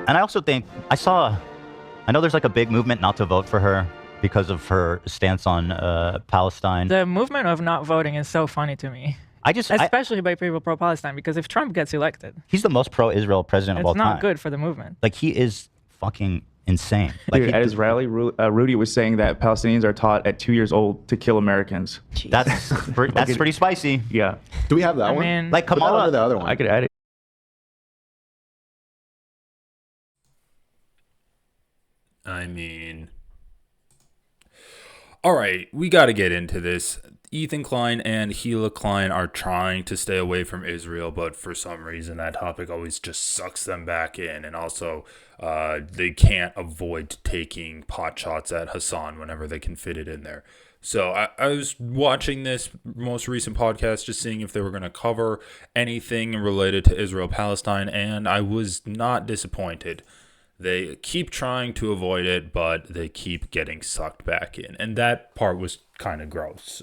And I also think I know there's like a big movement not to vote for her because of her stance on Palestine. The movement of not voting is so funny to me, especially by people pro-Palestine, because if Trump gets elected, he's the most pro-Israel president of all it's time. not good for the movement. Like, he is fucking insane. Like, Dude, at his rally, Rudy was saying that Palestinians are taught at 2 years old to kill Americans. That's pretty spicy. Yeah. Do we have that one? mean, Like, Put that Kamala, under the other one. I could add it. I mean, all right, we got to get into this. Ethan Klein and Gila Klein are trying to stay away from Israel, but for some reason that topic always just sucks them back in. And also, they can't avoid taking pot shots at Hasan whenever they can fit it in there. So I was watching this most recent podcast, just seeing if they were going to cover anything related to Israel-Palestine, and I was not disappointed. They keep trying to avoid it, but they keep getting sucked back in. And that part was kind of gross.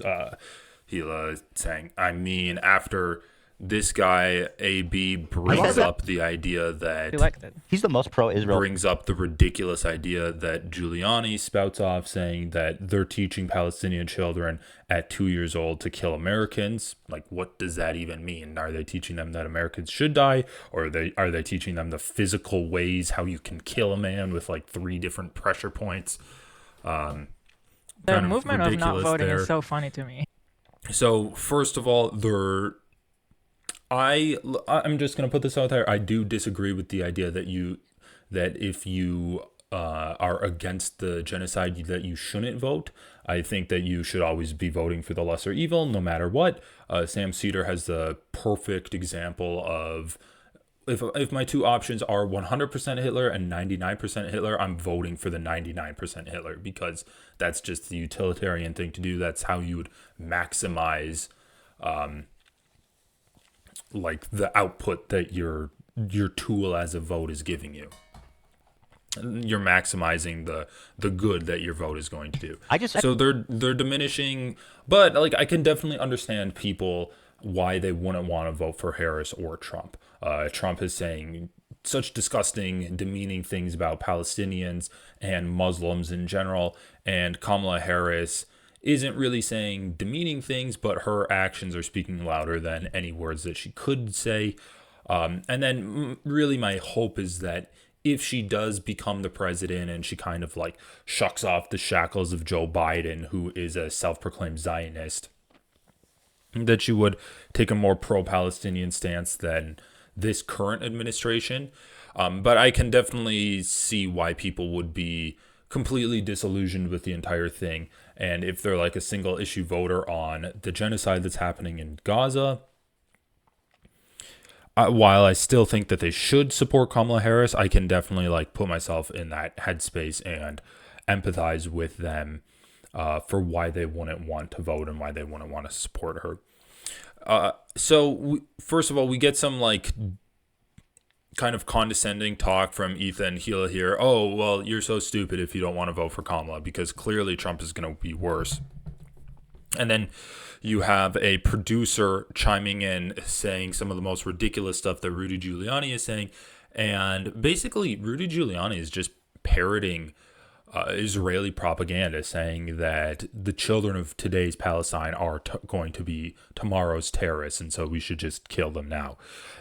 Hila saying, I mean, after this guy, AB, brings up the idea that... He's the most pro-Israel. Brings up the ridiculous idea that Giuliani spouts off, saying that they're teaching Palestinian children at 2 years old to kill Americans. Like, what does that even mean? Are they teaching them that Americans should die? Or are they teaching them the physical ways, how you can kill a man with, like, 3 different pressure points? The movement of not voting is so funny to me. So, first of all, I'm just going to put this out there. I do disagree with the idea that if you are against the genocide, that you shouldn't vote. I think that you should always be voting for the lesser evil, no matter what. Sam Cedar has the perfect example of if my two options are 100% Hitler and 99% Hitler, I'm voting for the 99% Hitler, because that's just the utilitarian thing to do. That's how you would maximize like the output that your tool as a vote is giving you. You're maximizing the good that your vote is going to do. So they're diminishing, but like I can definitely understand people why they wouldn't want to vote for Harris or Trump. Trump is saying such disgusting, demeaning things about Palestinians and Muslims in general, and Kamala Harris isn't really saying demeaning things, but her actions are speaking louder than any words that she could say. And then really my hope is that if she does become the president and she kind of like shucks off the shackles of Joe Biden, who is a self-proclaimed Zionist, that she would take a more pro-Palestinian stance than this current administration. But I can definitely see why people would be completely disillusioned with the entire thing. And if they're like a single issue voter on the genocide that's happening in Gaza, while I still think that they should support Kamala Harris, I can definitely like put myself in that headspace and empathize with them for why they wouldn't want to vote and why they wouldn't want to support her. First of all, we get some like kind of condescending talk from Ethan Gila here. Oh, well, you're so stupid if you don't want to vote for Kamala, because clearly Trump is going to be worse. And then you have a producer chiming in saying some of the most ridiculous stuff that Rudy Giuliani is saying. And basically, Rudy Giuliani is just parroting Israeli propaganda, saying that the children of today's Palestine are going to be tomorrow's terrorists, and so we should just kill them now.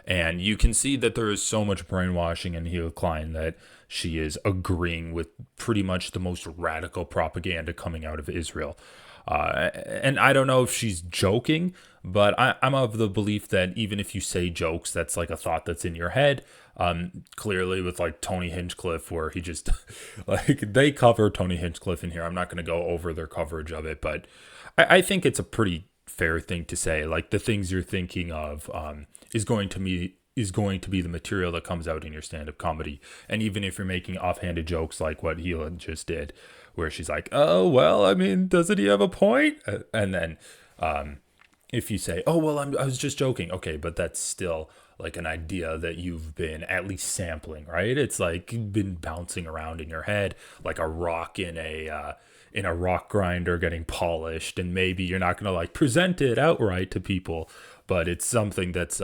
And you can see that there is so much brainwashing in Hila Klein that she is agreeing with pretty much the most radical propaganda coming out of Israel. And I don't know if she's joking, but I'm of the belief that even if you say jokes, that's like a thought that's in your head. Clearly with like Tony Hinchcliffe, where he just like they cover Tony Hinchcliffe in here. I'm not going to go over their coverage of it, but I think it's a pretty fair thing to say. Like the things you're thinking of is going to be the material that comes out in your stand-up comedy. And even if you're making offhanded jokes like what Hila just did, where she's like, oh, well, I mean, doesn't he have a point? And then if you say, oh, well, I was just joking. Okay, but that's still like an idea that you've been at least sampling, right? It's like you've been bouncing around in your head like a rock in a rock grinder getting polished. And maybe you're not going to like present it outright to people, but it's something that's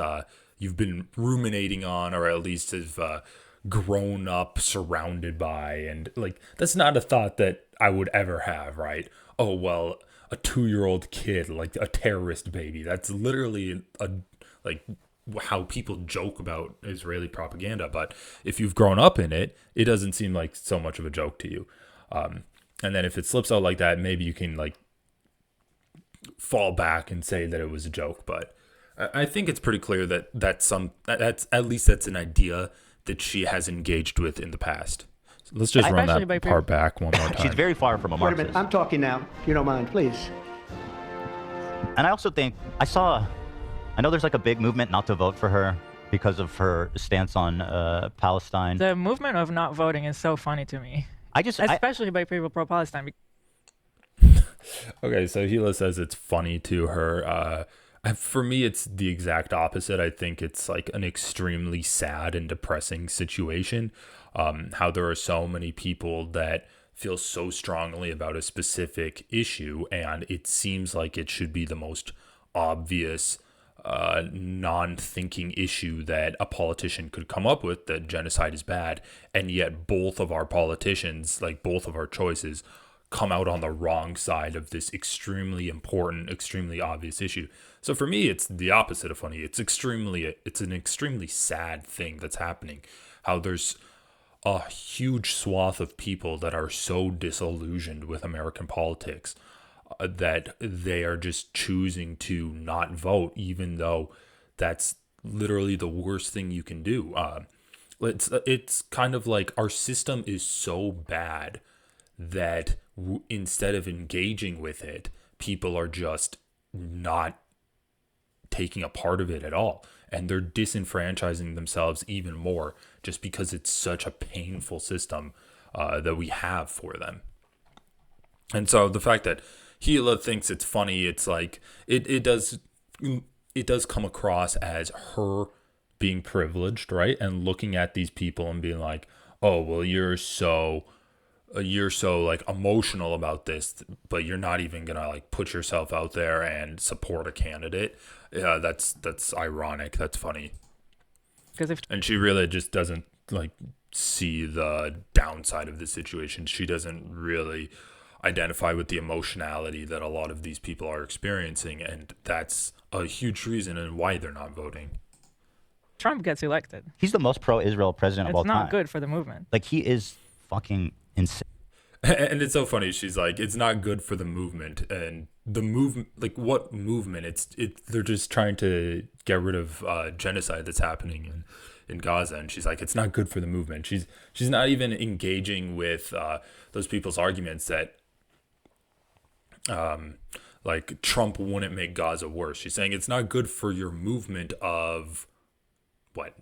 you've been ruminating on, or at least have grown up, surrounded by, and like that's not a thought that I would ever have, right? Oh well, a 2-year-old kid, like a terrorist baby. That's literally like how people joke about Israeli propaganda. But if you've grown up in it, it doesn't seem like so much of a joke to you. And then if it slips out like that, maybe you can like fall back and say that it was a joke. But I think it's pretty clear that that's at least that's an idea that she has engaged with in the past. So let's just run that part back one more time. She's very far from a Marxist. Wait a minute, I'm talking now, if you don't mind, please. And I also think I know there's like a big movement not to vote for her because of her stance on Palestine. The movement of not voting is so funny to me. Especially by people pro-Palestine. Okay, so Hila says it's funny to her. For me, it's the exact opposite. I think it's like an extremely sad and depressing situation. How there are so many people that feel so strongly about a specific issue, and it seems like it should be the most obvious non-thinking issue that a politician could come up with, that genocide is bad, and yet both of our politicians, like both of our choices, come out on the wrong side of this extremely important, extremely obvious issue. So for me, it's the opposite of funny. It's an extremely sad thing that's happening. How there's a huge swath of people that are so disillusioned with American politics that they are just choosing to not vote, even though that's literally the worst thing you can do. It's kind of like our system is so bad that instead of engaging with it, people are just not taking a part of it at all. And they're disenfranchising themselves even more just because it's such a painful system that we have for them. And so the fact that Hila thinks it's funny, it's like it does come across as her being privileged, right? And looking at these people and being like, oh, well, you're so like emotional about this, but you're not even gonna like put yourself out there and support a candidate. Yeah, that's ironic. That's funny. And she really just doesn't like see the downside of the situation. She doesn't really identify with the emotionality that a lot of these people are experiencing, and that's a huge reason and why they're not voting. Trump gets elected. He's the most pro-Israel president of all time. It's not good for the movement. Like, he is fucking insane. And it's so funny. She's like, it's not good for the movement. And the movement, like, what movement? They're just trying to get rid of genocide that's happening in Gaza. And she's like, it's not good for the movement. She's not even engaging with those people's arguments that like Trump wouldn't make Gaza worse. She's saying it's not good for your movement of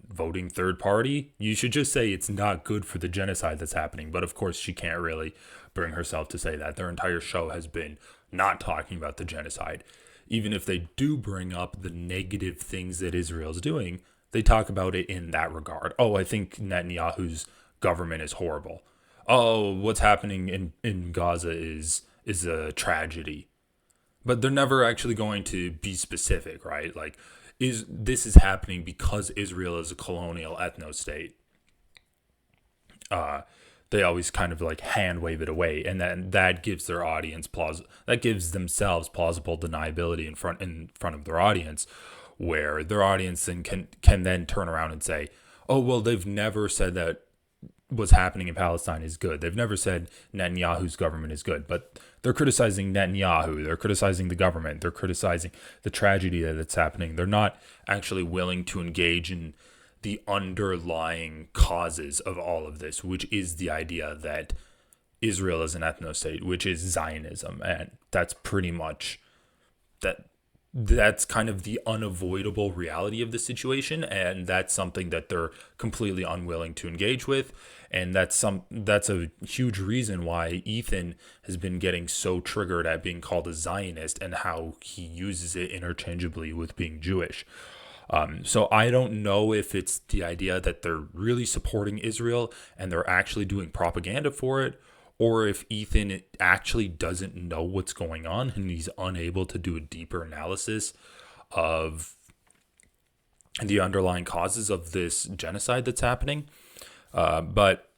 voting third party. You should just say it's not good for the genocide that's happening. But of course she can't really bring herself to say that. Their entire show has been not talking about the genocide. Even if they do bring up the negative things that Israel's doing, they talk about it in that regard. Oh, I think Netanyahu's government is horrible. Oh, what's happening in Gaza is a tragedy. But they're never actually going to be specific, right? Like, this is happening because Israel is a colonial ethno-state. They always kind of like hand wave it away, and then that gives their audience that gives themselves plausible deniability in front of their audience, where their audience then can then turn around and say, oh well, they've never said that what's happening in Palestine is good. They've never said Netanyahu's government is good, but they're criticizing Netanyahu. They're criticizing the government. They're criticizing the tragedy that's happening. They're not actually willing to engage in the underlying causes of all of this, which is the idea that Israel is an ethno-state, which is Zionism. And that's pretty much that's kind of the unavoidable reality of the situation, and that's something that they're completely unwilling to engage with. And that's a huge reason why Ethan has been getting so triggered at being called a Zionist and how he uses it interchangeably with being Jewish. So I don't know if it's the idea that they're really supporting Israel and they're actually doing propaganda for it, or if Ethan actually doesn't know what's going on and he's unable to do a deeper analysis of the underlying causes of this genocide that's happening. But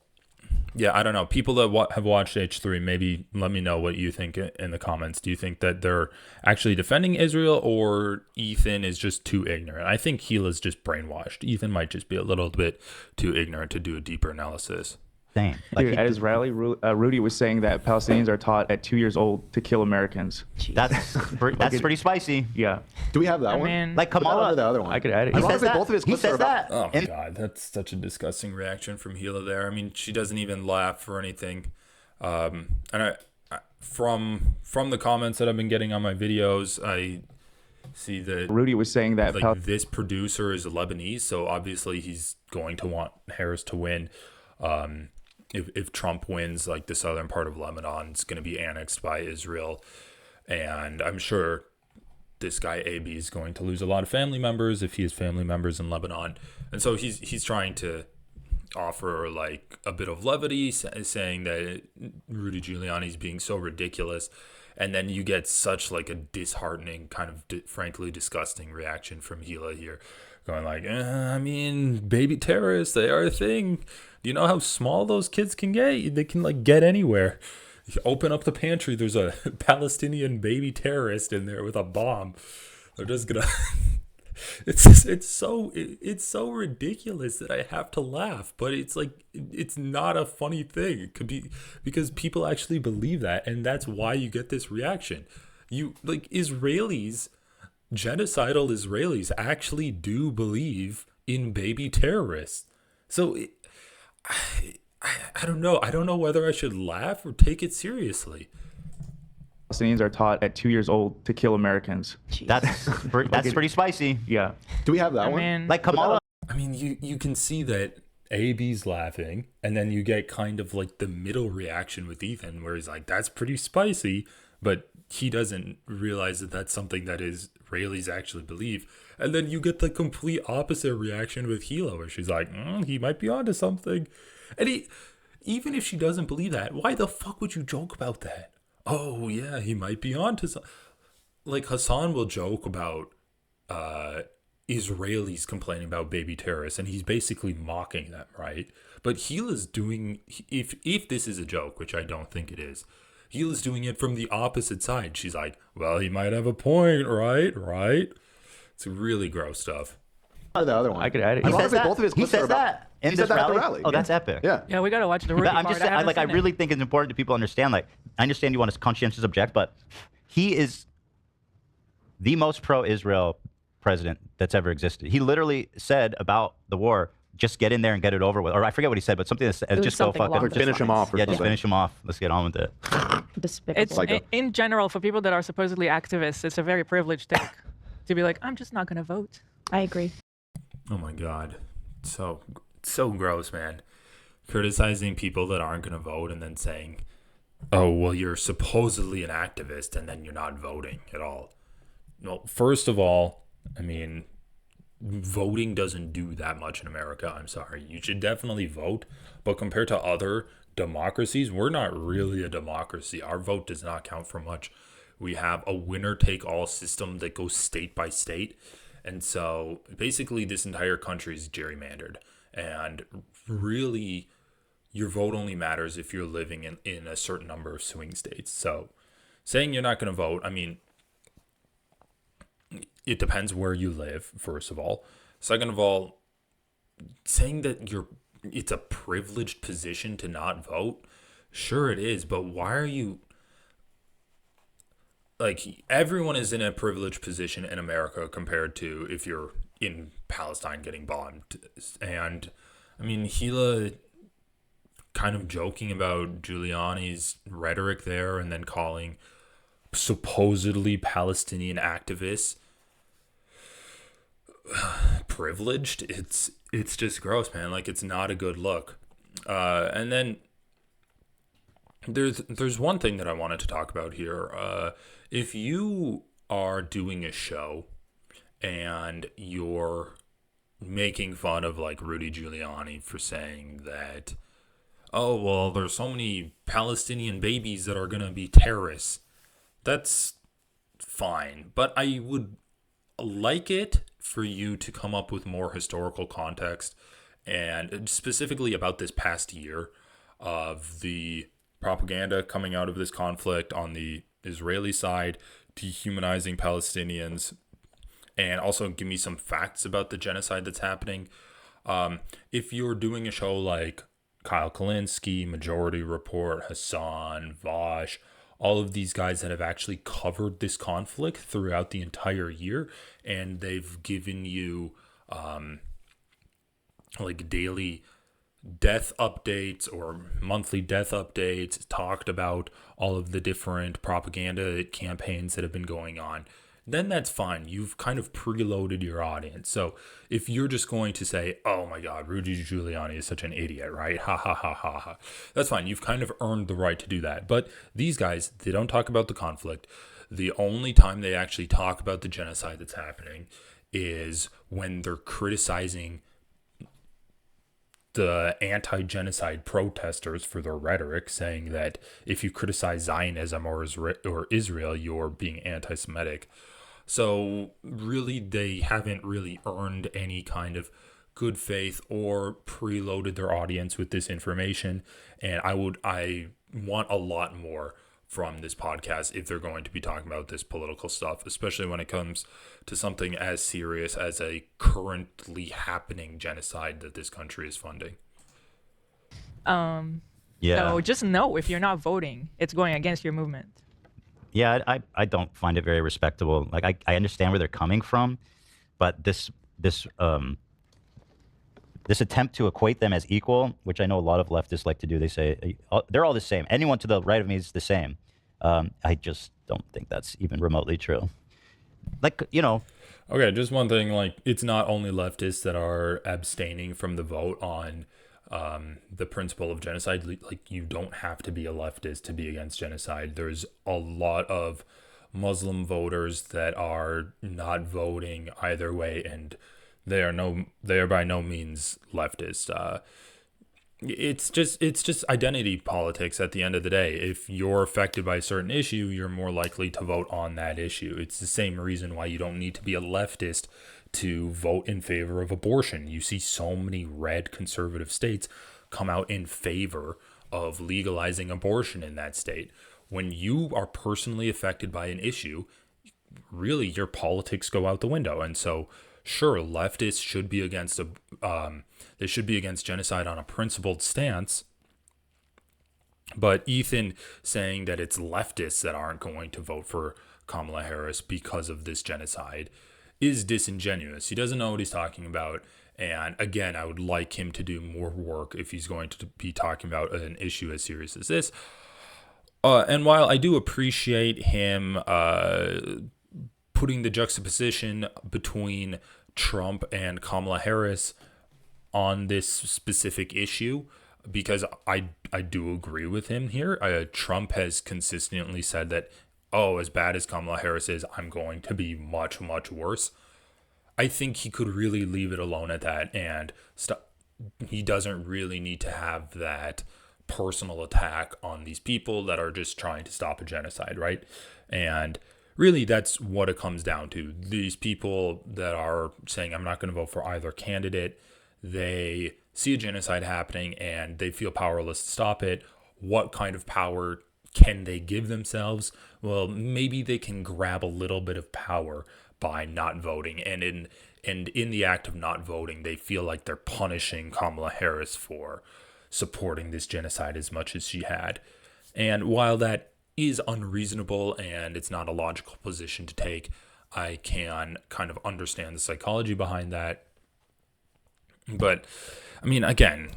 yeah, I don't know. People that have watched H3, maybe let me know what you think in the comments. Do you think that they're actually defending Israel, or Ethan is just too ignorant? I think Gila's just brainwashed. Ethan might just be a little bit too ignorant to do a deeper analysis. Same. Like, Dude, at his rally, Rudy was saying that Palestinians are taught at 2 years old to kill Americans. that's pretty spicy. Yeah. Do we have that one? mean, Like Put that Kamala, under the other one. I could add it. I he love says that that. both of his He clips says are about- that. Oh And- God, that's such a disgusting reaction from Gila there. I mean, she doesn't even laugh or anything. And from the comments that I've been getting on my videos, I see that Rudy was saying that like this producer is Lebanese, so obviously he's going to want Harris to win. If Trump wins, like the southern part of Lebanon is going to be annexed by Israel, and I'm sure this guy AB is going to lose a lot of family members if he has family members in Lebanon, and so he's trying to offer like a bit of levity, saying that Rudy Giuliani is being so ridiculous, and then you get such like a disheartening, kind of frankly disgusting reaction from Gila here, going like, I mean, baby terrorists, they are a thing. Do you know how small those kids can get? They can like get anywhere. You open up the pantry, there's a Palestinian baby terrorist in there with a bomb. They're just gonna. It's so ridiculous that I have to laugh, but it's like it's not a funny thing. It could be because people actually believe that, and that's why you get this reaction. You like Israelis, genocidal Israelis actually do believe in baby terrorists. So I don't know. I don't know whether I should laugh or take it seriously. Palestinians are taught at 2 years old to kill Americans. That's pretty spicy. Yeah. Do we have that I one? mean, Like Kamala. I mean, you can see that AB's laughing, and then you get kind of like the middle reaction with Ethan, where he's like, that's pretty spicy, but he doesn't realize that that's something that Israelis actually believe. And then you get the complete opposite reaction with Hilo, where she's like, he might be onto something. And even if she doesn't believe that, why the fuck would you joke about that? Oh, yeah, he might be onto something. Like Hasan will joke about Israelis complaining about baby terrorists, and he's basically mocking them, right? But Gila's doing, if this is a joke, which I don't think it is, Gila's doing it from the opposite side. She's like, well, he might have a point, right? It's really gross stuff. The other one. I could add it. I He love says that that. both of his He clips are says about- that in He this said that at the rally. rally. Oh, that's epic. Yeah. yeah, we gotta watch the Rudy I'm part. just saying, I really think it's important that people understand. Like, I understand you want to conscientious object, but he is the most pro-Israel president that's ever existed. He literally said about the war, just get in there and get it over with. Or I forget what he said, but something that's was just go something fuck along it. those Just finish him off or Yeah, just something. finish him off. Let's get on with it. Despicable. It's Like in general for people that are supposedly activists. It's a very privileged thing to be like, I'm just not gonna vote. I agree. Oh my God. So gross, man. Criticizing people that aren't going to vote and then saying, oh, well, you're supposedly an activist and then you're not voting at all. No, first of all, I mean, voting doesn't do that much in America. I'm sorry. You should definitely vote. But compared to other democracies, we're not really a democracy. Our vote does not count for much. We have a winner-take-all system that goes state by state. And so basically this entire country is gerrymandered. And really, your vote only matters if you're living in a certain number of swing states. So saying you're not going to vote, I mean, it depends where you live, first of all. Second of all, saying that it's a privileged position to not vote, sure it is, but why are you... Like, everyone is in a privileged position in America compared to if you're in Palestine getting bombed. And, I mean, Gila kind of joking about Giuliani's rhetoric there and then calling supposedly Palestinian activists privileged. It's just gross, man. Like, it's not a good look. And then there's one thing that I wanted to talk about here. If you are doing a show and you're making fun of like Rudy Giuliani for saying that, oh, well, there's so many Palestinian babies that are going to be terrorists, that's fine. But I would like it for you to come up with more historical context and specifically about this past year of the propaganda coming out of this conflict on the Israeli side, dehumanizing Palestinians, and also give me some facts about the genocide that's happening. If you're doing a show like Kyle Kalinske, Majority Report, Hasan, Vosh, all of these guys that have actually covered this conflict throughout the entire year, and they've given you like daily death updates or monthly death updates, talked about all of the different propaganda campaigns that have been going on, then that's fine. You've kind of preloaded your audience. So if you're just going to say, oh my God, Rudy Giuliani is such an idiot, right? Ha ha ha ha ha. That's fine. You've kind of earned the right to do that. But these guys, they don't talk about the conflict. The only time they actually talk about the genocide that's happening is when they're criticizing the anti-genocide protesters for their rhetoric, saying that if you criticize Zionism or Israel, you're being anti-Semitic. So really, they haven't really earned any kind of good faith or preloaded their audience with this information. And I want a lot more from this podcast if they're going to be talking about this political stuff, especially when it comes to something as serious as a currently happening genocide that this country is funding. So just know, if you're not voting, it's going against your movement. Yeah, I don't find it very respectable. Like, I understand where they're coming from, but this attempt to equate them as equal, which I know a lot of leftists like to do, they say they're all the same. Anyone to the right of me is the same. I just don't think that's even remotely true. Like, Okay, just one thing, like, it's not only leftists that are abstaining from the vote on the principle of genocide. Like, you don't have to be a leftist to be against genocide. There's a lot of Muslim voters that are not voting either way, and they are by no means leftist. It's just identity politics at the end of the day. If you're affected by a certain issue, you're more likely to vote on that issue. It's the same reason why you don't need to be a leftist to vote in favor of abortion. You see so many red conservative states come out in favor of legalizing abortion in that state. When you are personally affected by an issue, really your politics go out the window. And so, sure, leftists should be against they should be against genocide on a principled stance. But Ethan saying that it's leftists that aren't going to vote for Kamala Harris because of this genocide is disingenuous. He doesn't know what he's talking about. And again, I would like him to do more work if he's going to be talking about an issue as serious as this. And while I do appreciate him putting the juxtaposition between Trump and Kamala Harris on this specific issue, because I do agree with him here. Trump has consistently said that, as bad as Kamala Harris is, I'm going to be much, much worse. I think he could really leave it alone at that and stop. He doesn't really need to have that personal attack on these people that are just trying to stop a genocide, right? And really, that's what it comes down to. These people that are saying, I'm not going to vote for either candidate, they see a genocide happening and they feel powerless to stop it. What kind of power can they give themselves? Well, maybe they can grab a little bit of power by not voting. And in the act of not voting, they feel like they're punishing Kamala Harris for supporting this genocide as much as she had. And while that is unreasonable and it's not a logical position to take, I can kind of understand the psychology behind that. But I mean, again,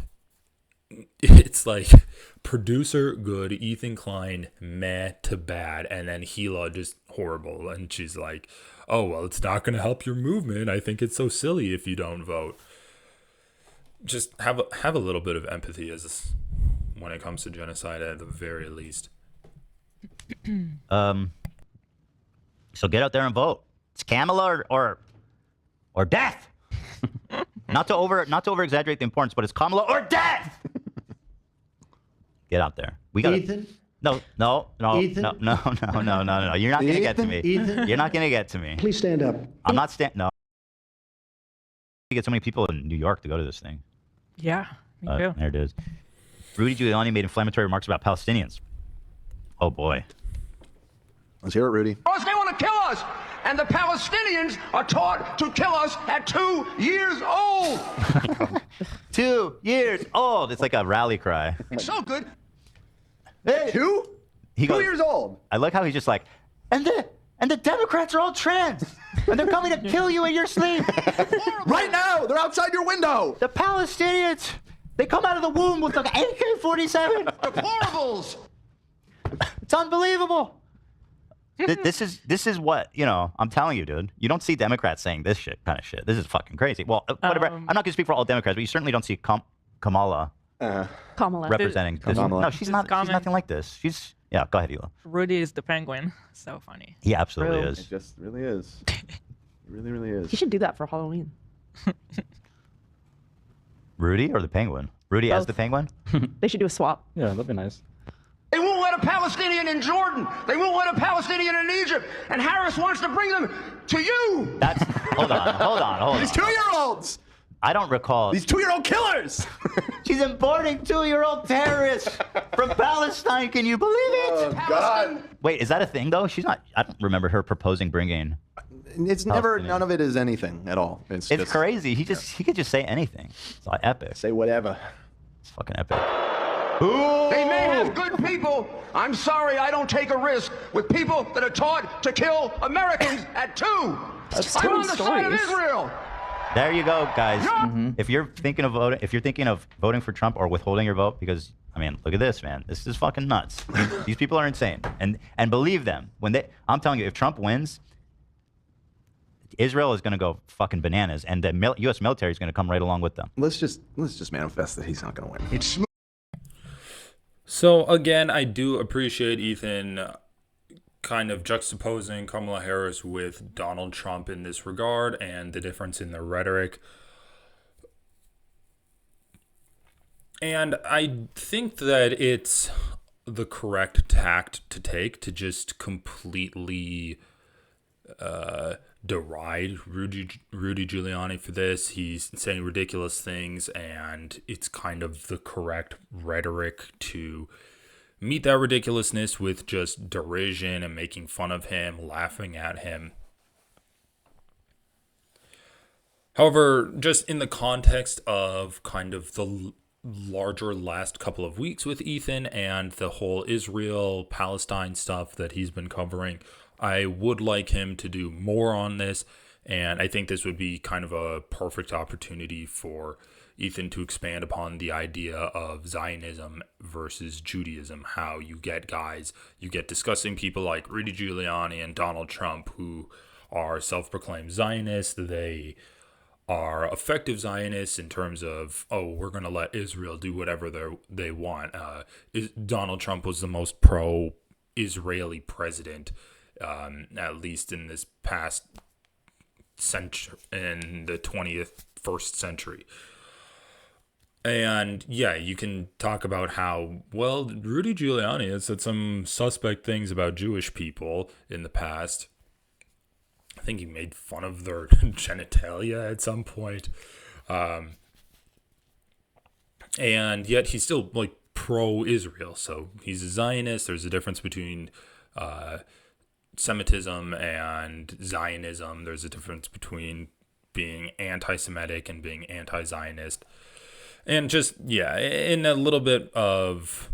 it's like producer good, Ethan Klein meh to bad, and then Gila just horrible. And she's like, oh, well, it's not going to help your movement. I think it's so silly if you don't vote. Just have a little bit of empathy when it comes to genocide at the very least. So get out there and vote. It's Kamala or death. not to over exaggerate the importance, but it's Kamala or death. Get out there. We got Ethan. No. Ethan? No. You're not gonna get to me. Ethan? You're not gonna get to me. Please stand up. I'm not No. You get so many people in New York to go to this thing. Yeah, me too. There it is. Rudy Giuliani made inflammatory remarks about Palestinians. Oh, boy. Let's hear it, Rudy. They want to kill us, and the Palestinians are taught to kill us at 2 years old. 2 years old. It's like a rally cry. So good. Hey, who? He 2 goes, years old. I like how he's just like, and the Democrats are all trans, and they're coming to kill you in your sleep. Right now, they're outside your window. The Palestinians, they come out of the womb with like AK-47. Deplorables. It's unbelievable. This is what, I'm telling you, dude. You don't see Democrats saying this kind of shit. This is fucking crazy. Well, whatever. I'm not going to speak for all Democrats, but you certainly don't see Kamala representing this. No, she's not. She's nothing like this. Yeah, go ahead, Hila. Rudy is the penguin. So funny. He absolutely It is. just really is. It really, really is. He should do that for Halloween. Rudy or the penguin? Rudy as the penguin? They should do a swap. Yeah, that'd be nice. They won't let a Palestinian in Jordan. They won't let a Palestinian in Egypt. And Harris wants to bring them to you. That's hold on. These 2-year-olds. I don't recall. These 2-year-old killers. She's importing 2-year-old terrorists from Palestine. Can you believe it? Oh, God. Wait, is that a thing though? She's not. I don't remember her proposing bringing. It's never. None of it is anything at all. It's just crazy. He could just say anything. It's like epic. say whatever. It's fucking epic. They may have good people. I'm sorry I don't take a risk with people that are taught to kill Americans at 2. That's I'm on the two side of stories. Israel. There you go, guys. If you're thinking of voting for Trump or withholding your vote, because I mean, look at this, man. This is fucking nuts. These people are insane, and believe them I'm telling you, if Trump wins, Israel is going to go fucking bananas, and the U.S. military is going to come right along with them. Let's just manifest that he's not going to win. It's So again, I do appreciate Ethan kind of juxtaposing Kamala Harris with Donald Trump in this regard and the difference in the rhetoric. And I think that it's the correct tact to take to just completely deride Rudy Giuliani for this. He's saying ridiculous things, and it's kind of the correct rhetoric to meet that ridiculousness with just derision and making fun of him, laughing at him. However, just in the context of kind of the larger last couple of weeks with Ethan and the whole Israel-Palestine stuff that he's been covering, I would like him to do more on this, and I think this would be kind of a perfect opportunity for Ethan to expand upon the idea of Zionism versus Judaism, how you get discussing people like Rudy Giuliani and Donald Trump who are self-proclaimed Zionists. They are effective Zionists in terms of, we're going to let Israel do whatever they want. Donald Trump was the most pro-Israeli president, at least in this past century, in the 21st century. And yeah, you can talk about how, well, Rudy Giuliani has said some suspect things about Jewish people in the past. I think he made fun of their genitalia at some point. And yet he's still like pro-Israel. So he's a Zionist. There's a difference between Semitism and Zionism. There's a difference between being anti-Semitic and being anti-Zionist. And just, yeah, in a little bit of,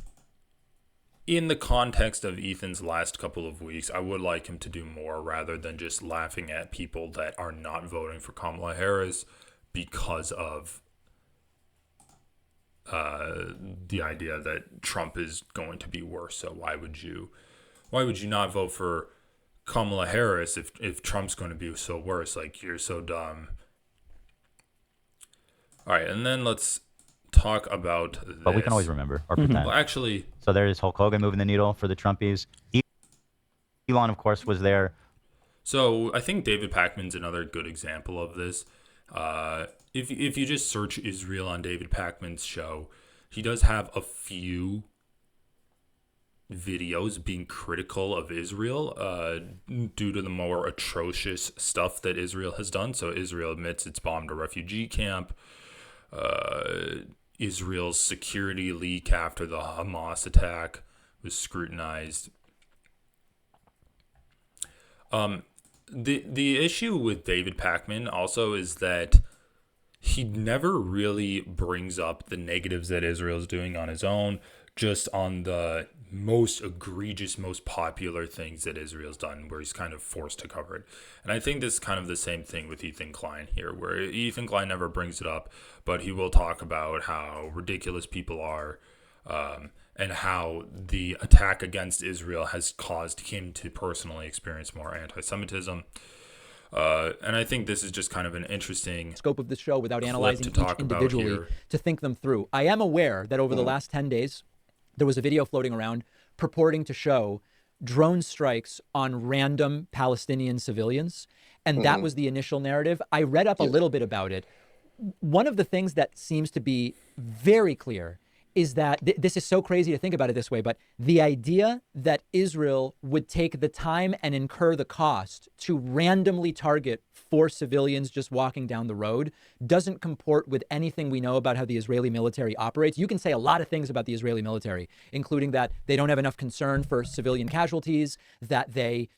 in the context of Ethan's last couple of weeks, I would like him to do more rather than just laughing at people that are not voting for Kamala Harris because of the idea that Trump is going to be worse. So why would you not vote for Kamala Harris if Trump's going to be so worse? Like, you're so dumb. All right, and then let's talk about this. But we can always remember or pretend. Well, actually, so there is Hulk Hogan moving the needle for the Trumpies. Elon, of course, was there. So I think David Pakman's another good example of this. If you just search Israel on David Pakman's show, he does have a few videos being critical of Israel due to the more atrocious stuff that Israel has done. So Israel admits it's bombed a refugee camp. Israel's security leak after the Hamas attack was scrutinized. The issue with David Pakman also is that he never really brings up the negatives that Israel's doing on his own, just on the most egregious, most popular things that Israel's done, where he's kind of forced to cover it. And I think this is kind of the same thing with Ethan Klein here, where Ethan Klein never brings it up, but he will talk about how ridiculous people are, and how the attack against Israel has caused him to personally experience more anti-Semitism. And I think this is just kind of an interesting scope of the show without analyzing each individually to think them through. I am aware that over the last 10 days, there was a video floating around purporting to show drone strikes on random Palestinian civilians. And that was the initial narrative. I read up a little bit about it. One of the things that seems to be very clear is that this is so crazy to think about it this way, but the idea that Israel would take the time and incur the cost to randomly target 4 civilians just walking down the road doesn't comport with anything we know about how the Israeli military operates. You can say a lot of things about the Israeli military, including that they don't have enough concern for civilian casualties, that they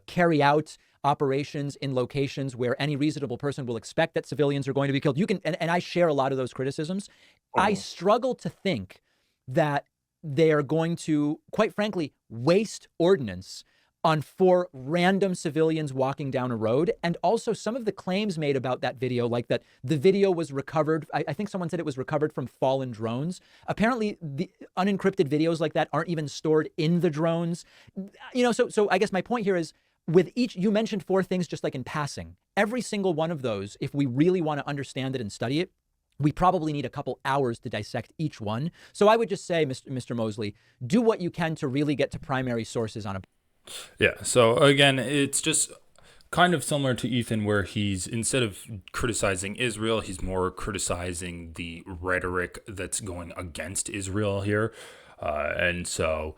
carry out operations in locations where any reasonable person will expect that civilians are going to be killed. You can, and I share a lot of those criticisms. I struggle to think that they are going to, quite frankly, waste ordnance on 4 random civilians walking down a road. And also some of the claims made about that video, like that the video was recovered. I think someone said it was recovered from fallen drones. Apparently the unencrypted videos like that aren't even stored in the drones. You know, so I guess my point here is, with each, you mentioned 4 things just like in passing. Every single one of those, if we really want to understand it and study it, we probably need a couple hours to dissect each one. So I would just say, Mr. Mosley, do what you can to really get to primary sources on a... Yeah, so again, it's just kind of similar to Ethan, where he's, instead of criticizing Israel, he's more criticizing the rhetoric that's going against Israel here. And so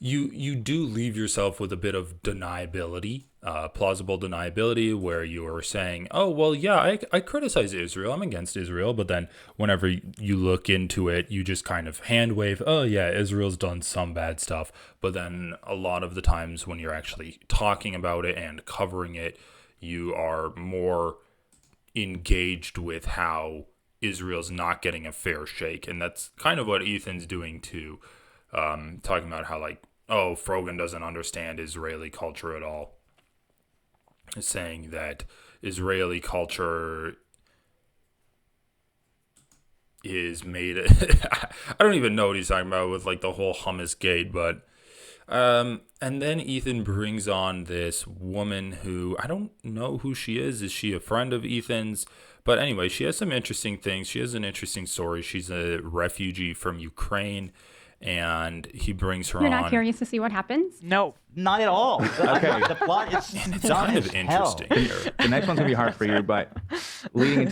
you do leave yourself with a bit of deniability, plausible deniability, where you are saying, oh, well, yeah, I criticize Israel, I'm against Israel, but then whenever you look into it, you just kind of hand wave, oh, yeah, Israel's done some bad stuff. But then a lot of the times when you're actually talking about it and covering it, you are more engaged with how Israel's not getting a fair shake. And that's kind of what Ethan's doing too, talking about how, like, oh, Frogan doesn't understand Israeli culture at all. Saying that Israeli culture is made... I don't even know what he's talking about with, like, the whole hummus gate, but... and then Ethan brings on this woman who, I don't know who she is. Is she a friend of Ethan's? But anyway, she has some interesting things. She has an interesting story. She's a refugee from Ukraine. And he brings her on. You're not curious to see what happens? No, not at all. Okay. The plot is kind of interesting here. The next one's going to be hard for you, but leading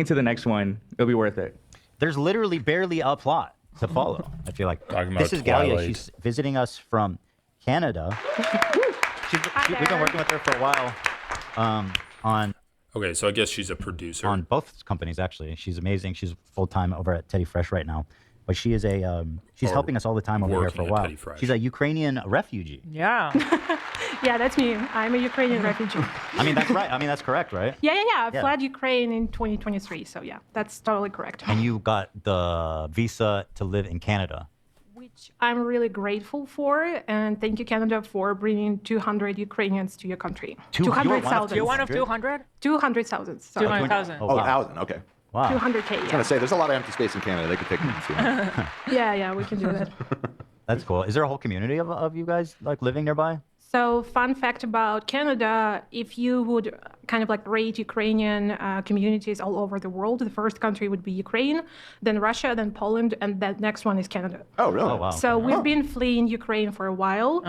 into the next one, it'll be worth it. There's literally barely a plot to follow, I feel like. Talking about this is Twilight. Galia. She's visiting us from Canada. We've been working with her for a while on... Okay, so I guess she's a producer. On both companies, actually. She's amazing. She's full-time over at Teddy Fresh right now. But she is she's helping us all the time over here for a while. She's a Ukrainian refugee. Yeah. Yeah, that's me. I'm a Ukrainian refugee. I mean, that's right. I mean, that's correct, right? Yeah. I fled Ukraine in 2023. So yeah, that's totally correct. And you got the visa to live in Canada. Which I'm really grateful for. And thank you, Canada, for bringing 200 Ukrainians to your country. 200,000. You're one of 200? 200,000. 200,000. Oh, 1,000. Okay. Wow. 200K, I was going to say, there's a lot of empty space in Canada. They could take them. Yeah, we can do that. That's cool. Is there a whole community of you guys like living nearby? So fun fact about Canada, if you would kind of like rate Ukrainian communities all over the world, the first country would be Ukraine, then Russia, then Poland, and the next one is Canada. Oh, really? Oh, wow. So we've been fleeing Ukraine for a while.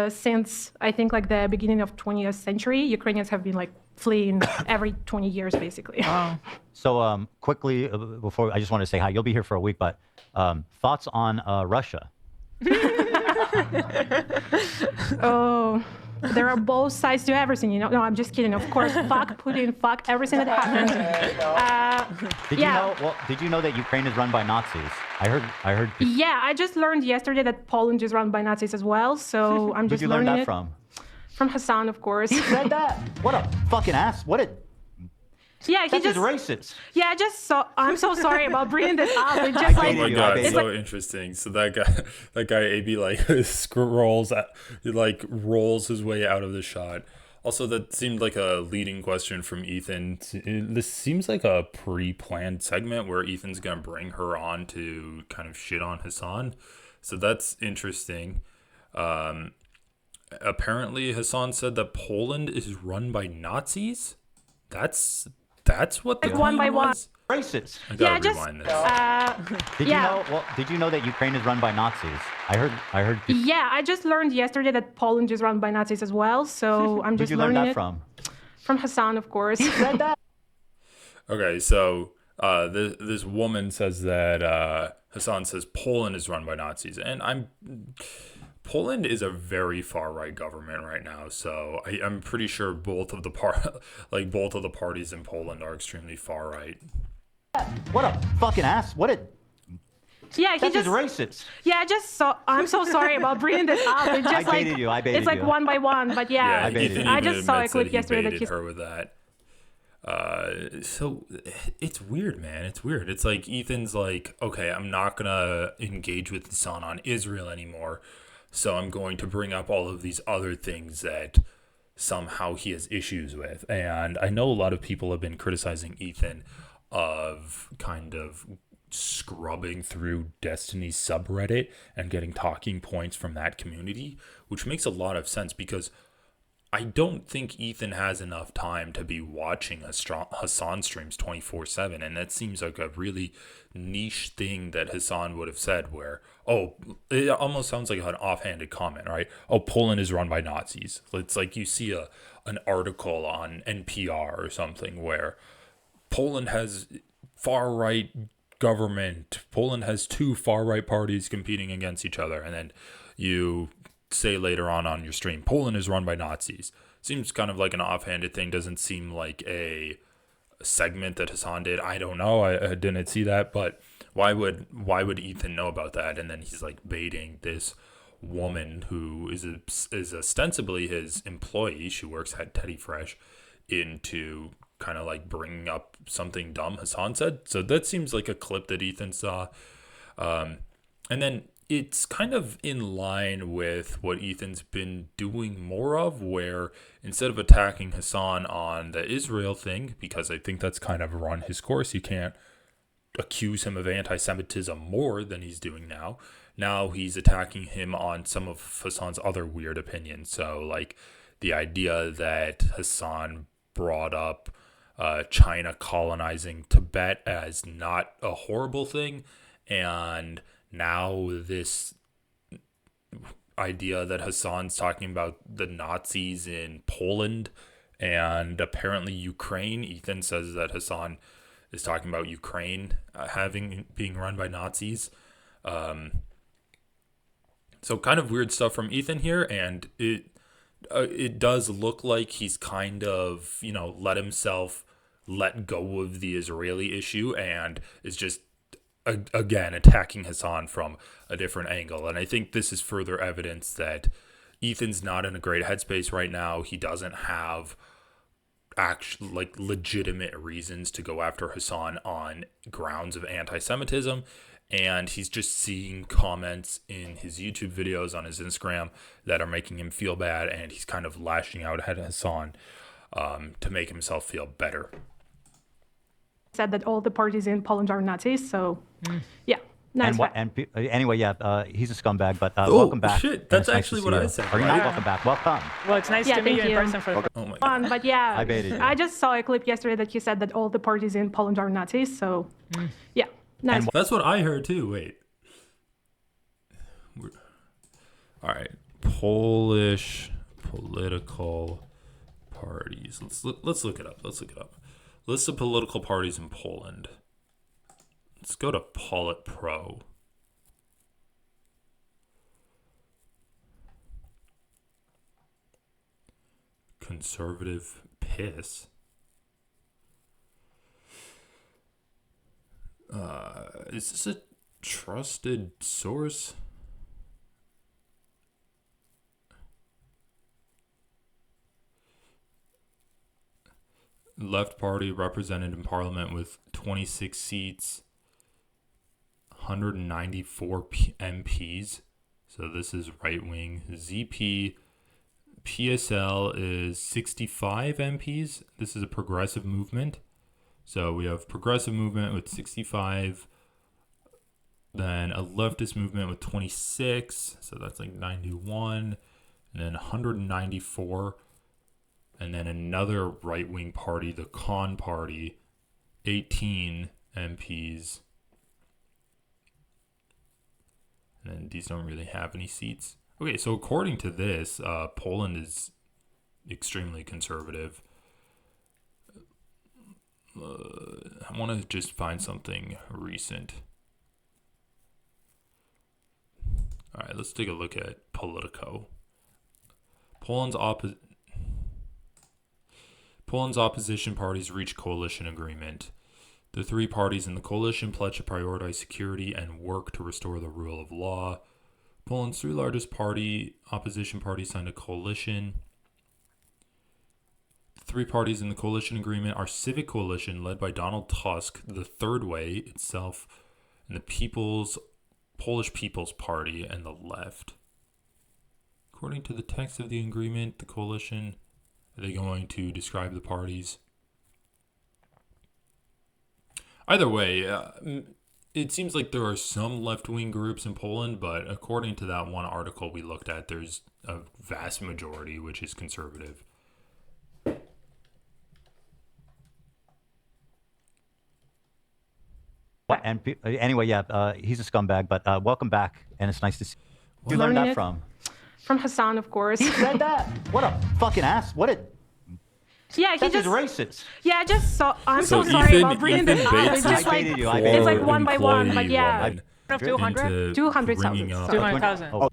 Since I think like the beginning of 20th century, Ukrainians have been like fleeing every 20 years, basically. Wow. So quickly, before I just want to say hi. You'll be here for a week, but thoughts on Russia? Oh, there are both sides to everything, you know. No, I'm just kidding. Of course, fuck Putin, fuck everything that happened. Did you know that Ukraine is run by Nazis? I heard. Yeah, I just learned yesterday that Poland is run by Nazis as well. So I'm just learning learn that it. From Hasan, of course. He said that? What a fucking ass. What a... Yeah, That's just racist. Yeah, I'm so sorry about bringing this up. It just oh my god, it's so interesting. So that guy AB rolls his way out of the shot. Also, that seemed like a leading question from Ethan. This seems like a pre-planned segment where Ethan's gonna bring her on to kind of shit on Hasan. So that's interesting. Apparently Hasan said that Poland is run by Nazis. That's what the one by one. Racist. I gotta rewind this. Did you know that Ukraine is run by Nazis? I heard. Yeah, I just learned yesterday that Poland is run by Nazis as well. So I'm just learning learn that it from Hasan, of course. He said that. Okay, so this woman says that Hasan says Poland is run by Nazis, and Poland is a very far-right government right now, so I'm pretty sure both of the parties in Poland are extremely far-right. What a fucking ass! What a... Yeah, That's just racist. Yeah, I'm so sorry about bringing this up. It's just I baited you. It's like one by one, but yeah. I just saw a clip yesterday that her with that. So it's weird, man. It's weird. It's like Ethan's like, okay, I'm not gonna engage with Hasan on Israel anymore. So I'm going to bring up all of these other things that somehow he has issues with. And I know a lot of people have been criticizing Ethan of kind of scrubbing through Destiny's subreddit and getting talking points from that community, which makes a lot of sense because I don't think Ethan has enough time to be watching Hasan streams 24/7, and that seems like a really niche thing that Hasan would have said where, it almost sounds like an offhanded comment, right? Oh, Poland is run by Nazis. It's like you see an article on NPR or something where Poland has far-right government. Poland has two far-right parties competing against each other, and then you say later on your stream, Poland is run by Nazis. Seems kind of like an offhanded thing. Doesn't seem like a segment that Hasan did. I don't know. I didn't see that, but why would Ethan know about that? And then he's like baiting this woman who is ostensibly his employee. She works at Teddy Fresh into kind of like bringing up something dumb Hasan said. So that seems like a clip that Ethan saw. And then it's kind of in line with what Ethan's been doing more of, where instead of attacking Hasan on the Israel thing, because I think that's kind of run his course, you can't accuse him of anti-Semitism more than he's doing now. Now he's attacking him on some of Hasan's other weird opinions. So like the idea that Hasan brought up China colonizing Tibet as not a horrible thing, and now this idea that Hasan's talking about the Nazis in Poland and apparently Ukraine. Ethan says that Hasan is talking about Ukraine being run by Nazis. So kind of weird stuff from Ethan here, and it does look like he's kind of, let himself let go of the Israeli issue and is just again attacking Hasan from a different angle. And I think this is further evidence that Ethan's not in a great headspace right now. He doesn't have legitimate reasons to go after Hasan on grounds of anti-Semitism, and he's just seeing comments in his YouTube videos, on his Instagram, that are making him feel bad, and he's kind of lashing out at Hasan to make himself feel better. Said that all the parties in Poland are Nazis, so yeah. Nice Anyway, he's a scumbag, but welcome back. Shit, that's actually what I said. Or you're not welcome back. Welcome. Well, it's nice to meet you in person for the Oh my God. But yeah, I baited you. I just saw a clip yesterday that he said that all the parties in Poland are Nazis, so yeah. Nice. That's what I heard too. Wait. All right. Polish political parties. Let's look it up. List of political parties in Poland. Let's go to Polit Pro. conservative piss. Is this a trusted source? Left Party represented in Parliament with 26 seats, 194 MPs. So this is right wing. ZP PSL is 65 MPs. This is a progressive movement. So we have progressive movement with 65, then a leftist movement with 26. So that's like 91, and then 194. And then another right-wing party, the Con Party, 18 MPs. And then these don't really have any seats. Okay, so according to this, Poland is extremely conservative. I want to just find something recent. All right, let's take a look at Politico. Poland's opposition parties reached coalition agreement. The three parties in the coalition pledged to prioritize security and work to restore the rule of law. Poland's three largest opposition parties signed a coalition. The three parties in the coalition agreement are Civic Coalition, led by Donald Tusk, the Third Way itself, and the Polish People's Party, and the Left. According to the text of the agreement, the coalition... Are they going to describe the parties? Either way, it seems like there are some left-wing groups in Poland, but according to that one article we looked at, there's a vast majority which is conservative. And anyway, he's a scumbag, but welcome back, and it's nice to see you. Where'd you learn that from? From Hasan, of course. He said that? What a fucking ass. What a... Yeah, he just racist. Yeah, I just saw... I'm so sorry about bringing this up. It's just like... It's like one by one, but yeah. 200? 200,000. 200,000. Oh.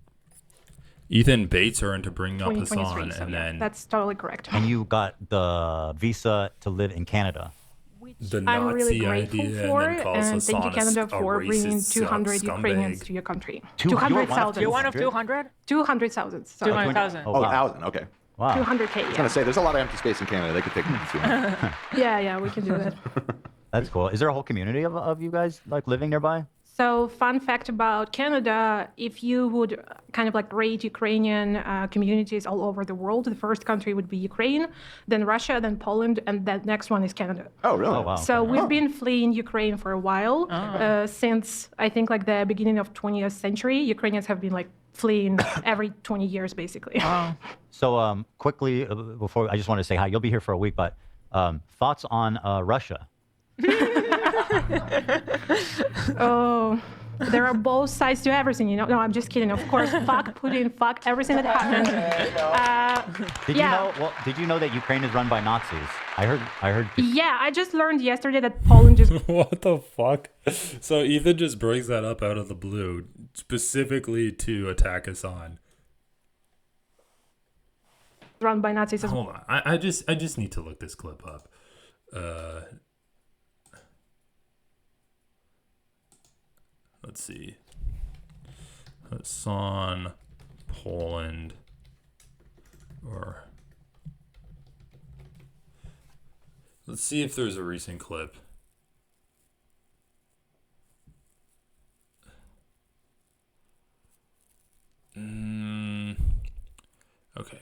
Ethan Bates are into bringing up Hasan, so and then... That's totally correct. And you got the visa to live in Canada. The I'm Nazi really grateful idea, for, and thank you, Canada, for bringing 200 Ukrainians to your country. 200,000. You're one of 200? 200,000. 200,000. Oh, 1,000. Okay. Wow. 200K. I was gonna say there's a lot of empty space in Canada. They could take 200. Yeah, we can do that. That's cool. Is there a whole community of you guys like living nearby? So, fun fact about Canada, if you would kind of like rate Ukrainian communities all over the world, the first country would be Ukraine, then Russia, then Poland, and the next one is Canada. Oh, really? Oh, wow. So we've been fleeing Ukraine for a while. Since I think like the beginning of 20th century, Ukrainians have been like fleeing every 20 years, basically. So quickly, before I just want to say hi. You'll be here for a week, but thoughts on Russia? Oh, there are both sides to everything, you know. No, I'm just kidding. Of course, fuck Putin, fuck everything that happened. Did you know that Ukraine is run by Nazis? I heard. Yeah, I just learned yesterday that Poland just. What the fuck? So Ethan just brings that up out of the blue, specifically to attack Hasan. Run by Nazis. Hold on, I just need to look this clip up. Let's see. Hasan, Poland, or let's see if there's a recent clip. Okay,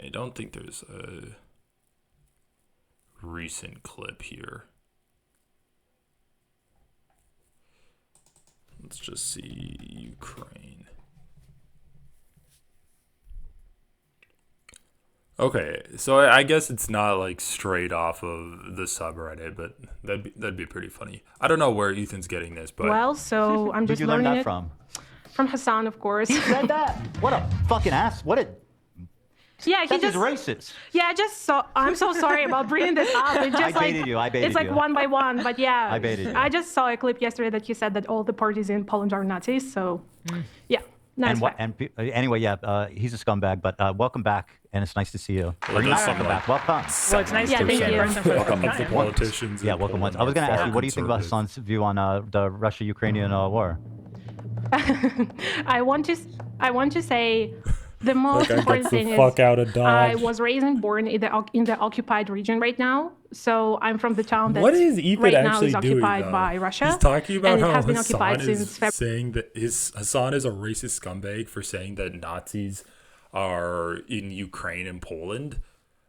I don't think there's a recent clip here. Let's just see Ukraine. Okay, so I guess it's not like straight off of the subreddit, but that'd be pretty funny. I don't know where Ethan's getting this, but well, so I'm just learning it from Hasan, of course. He said that? What a fucking ass! What a Yeah, he just racist. Yeah, I just saw. I'm so sorry about bringing this up. It's just I baited you. It's like one by one, but yeah. I baited you. I just saw a clip yesterday that he said that all the parties in Poland are Nazis. So, yeah, Anyway, he's a scumbag, but welcome back, and it's nice to see you. Well, welcome back. Welcome. Well, it's nice to meet you. Welcome of the politicians. Yeah, welcome once. I was going to ask you, what do you think about Hasan's view on the Russia-Ukrainian war? I want to say the most important thing is I was raised and born in the occupied region right now. So I'm from the town that right now is occupied by Russia. He's talking about how has been Hasan occupied is since saying that Hasan is a racist scumbag for saying that Nazis are in Ukraine and Poland,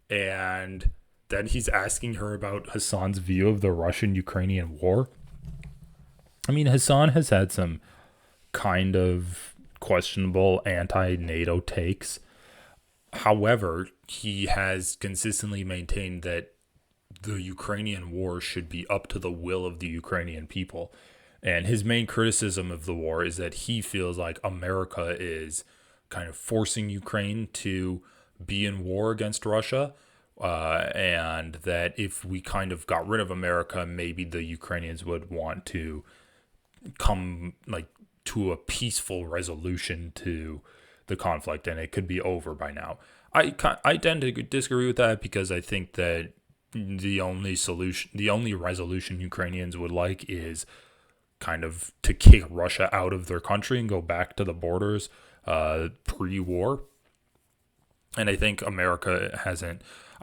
and then he's asking her about Hasan's view of the Russian-Ukrainian war. I mean, Hasan has had some kind of questionable anti-NATO takes. However, he has consistently maintained that the Ukrainian war should be up to the will of the Ukrainian people. And his main criticism of the war is that he feels like America is kind of forcing Ukraine to be in war against Russia. And that if we kind of got rid of America, maybe the Ukrainians would want to come to a peaceful resolution to the conflict, and it could be over by now. I tend to disagree with that, because I think that the only resolution Ukrainians would like is kind of to kick Russia out of their country and go back to the borders pre-war. And I think I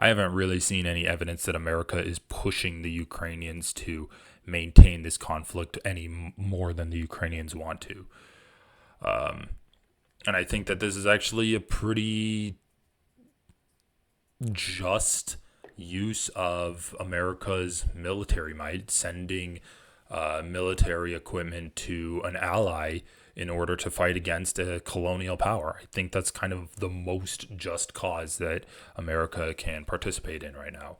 haven't really seen any evidence that America is pushing the Ukrainians to maintain this conflict any more than the Ukrainians want to. And I think that this is actually a pretty just use of America's military might, sending military equipment to an ally in order to fight against a colonial power. I think that's kind of the most just cause that America can participate in right now.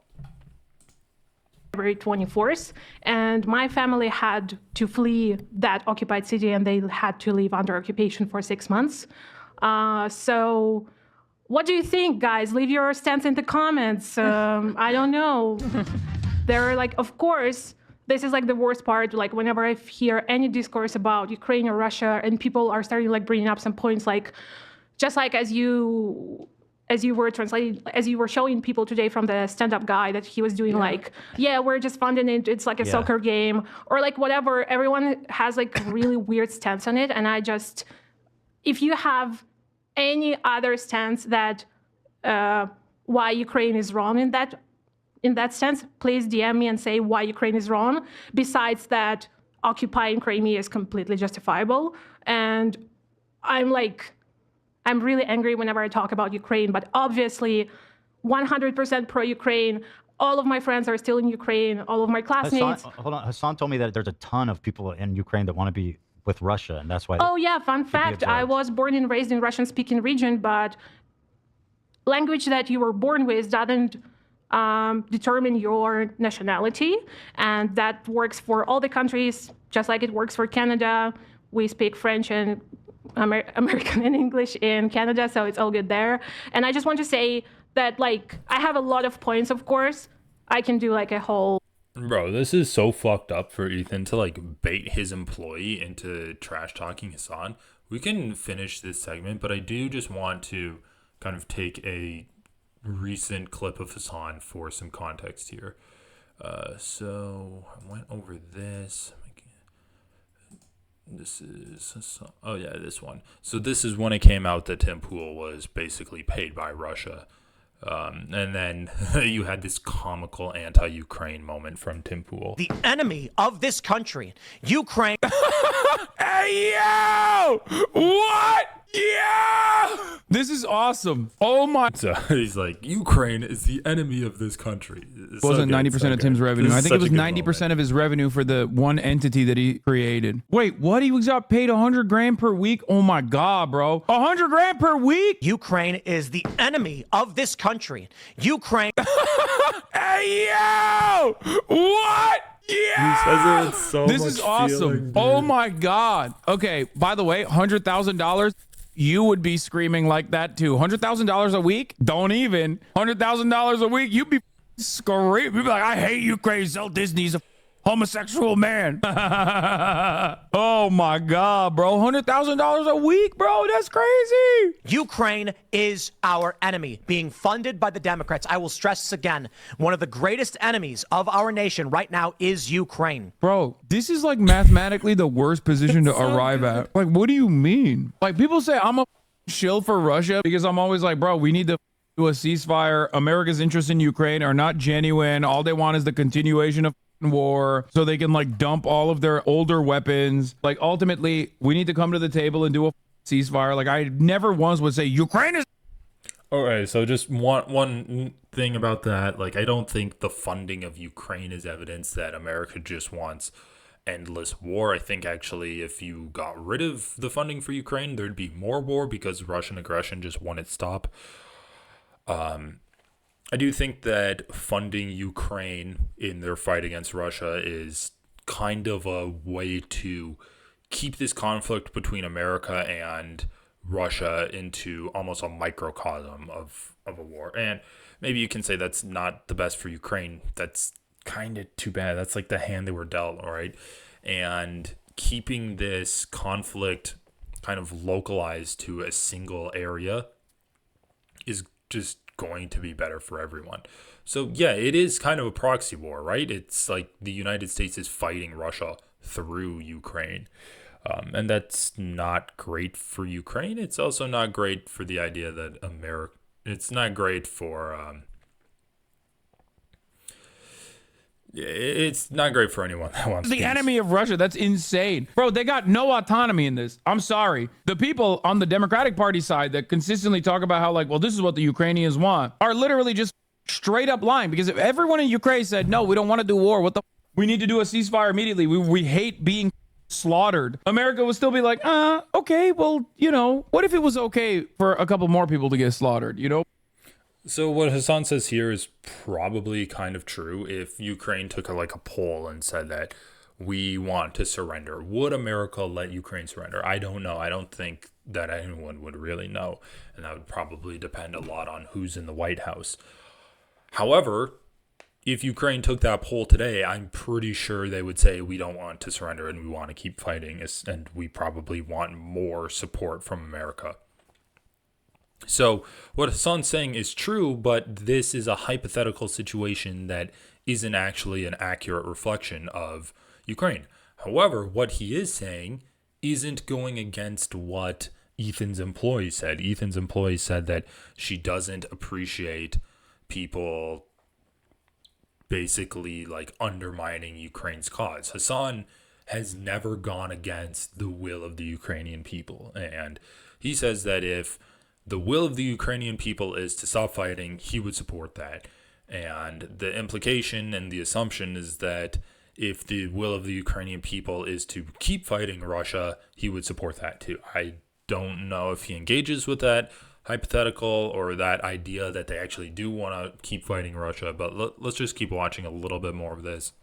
February 24th, and my family had to flee that occupied city, and they had to live under occupation for 6 months. So what do you think, guys? Leave your stance in the comments. I don't know. They're of course, this is the worst part. Whenever I hear any discourse about Ukraine or Russia, and people are starting bringing up some points, just as you were showing people today from the stand-up guy that he was doing, we're just funding it, it's a soccer game, or whatever. Everyone has a really weird stance on it, and if you have any other stance that why Ukraine is wrong in that sense, please DM me and say why Ukraine is wrong. Besides that, occupying Crimea is completely justifiable, and I'm really angry whenever I talk about Ukraine, but obviously 100% pro-Ukraine. All of my friends are still in Ukraine. All of my classmates. Hasan told me that there's a ton of people in Ukraine that want to be with Russia, and that's why. Oh yeah, fun fact. I was born and raised in Russian-speaking region, but language that you were born with doesn't determine your nationality, and that works for all the countries, just like it works for Canada. We speak French and American and English in Canada, so it's all good there. And I just want to say that I have a lot of points, of course. I can do a whole... Bro, this is so fucked up for Ethan to bait his employee into trash talking Hasan. We can finish this segment, but I do just want to kind of take a recent clip of Hasan for some context here. So I went over this. This is this one. So this is when it came out that Tim Pool was basically paid by Russia, and then you had this comical anti-Ukraine moment from Tim Pool. The enemy of this country, Ukraine. Hey yo! What? Yeah! This is awesome. Oh my. So he's Ukraine is the enemy of this country. It wasn't 90% of Tim's revenue. I think it was 90% of his revenue for the one entity that he created. Wait, what? He got paid $100,000 per week? Oh my God, bro. $100,000 per week? Ukraine is the enemy of this country. Ukraine. Hey yo! What? Yeah! He says it with so this much is awesome. feeling, Oh my God. Okay, by the way, $100,000. You would be screaming like that too. $100,000 a week? Don't even. $100,000 a week? You'd be screaming. You'd be like, I hate Ukraine. Sell Disney's. homosexual man. Oh my God, bro. $100,000 a week, bro. That's crazy. Ukraine is our enemy, being funded by the Democrats. I will stress this again. One of the greatest enemies of our nation right now is Ukraine. Bro, this is like mathematically the worst position to arrive at. Like, what do you mean? Like, people say I'm a shill for Russia because I'm always like, bro, we need to do a ceasefire. America's interests in Ukraine are not genuine. All they want is the continuation of war so they can like dump all of their older weapons. Like, ultimately, we need to come to the table and do a ceasefire. Like, I never once would say Ukraine is. All right, so just one thing about that. Like, I don't think the funding of Ukraine is evidence that America just wants endless war. I think actually if you got rid of the funding for Ukraine, there'd be more war because Russian aggression just wouldn't stop. I do think that funding Ukraine in their fight against Russia is kind of a way to keep this conflict between America and Russia into almost a microcosm of a war. And maybe you can say that's not the best for Ukraine. That's kind of too bad. That's like the hand they were dealt, all right? And keeping this conflict kind of localized to a single area is just going to be better for everyone. So yeah, it is kind of a proxy war, right? It's like the United States is fighting Russia through Ukraine. And that's not great for Ukraine. It's also not great for the idea that it's not great for it's not great for anyone that wants the peace. Enemy of Russia. That's insane. Bro, they got no autonomy in this. I'm sorry. The people on the Democratic Party side that consistently talk about how, like, well, this is what the Ukrainians want, are literally just straight up lying. Because if everyone in Ukraine said, no, we don't want to do war, we need to do a ceasefire immediately. We hate being slaughtered. America would still be like, okay, well, what if it was okay for a couple more people to get slaughtered, So what Hasan says here is probably kind of true. If Ukraine took a poll and said that we want to surrender, would America let Ukraine surrender? I don't know. I don't think that anyone would really know. And that would probably depend a lot on who's in the White House. However, if Ukraine took that poll today, I'm pretty sure they would say we don't want to surrender and we want to keep fighting. And we probably want more support from America. So what Hasan's saying is true, but this is a hypothetical situation that isn't actually an accurate reflection of Ukraine. However, what he is saying isn't going against what Ethan's employee said. Ethan's employee said that she doesn't appreciate people basically undermining Ukraine's cause. Hasan has never gone against the will of the Ukrainian people. And he says that if the will of the Ukrainian people is to stop fighting, he would support that. And the implication and the assumption is that if the will of the Ukrainian people is to keep fighting Russia, he would support that too. I don't know if he engages with that hypothetical or that idea that they actually do want to keep fighting Russia, but let's just keep watching a little bit more of this.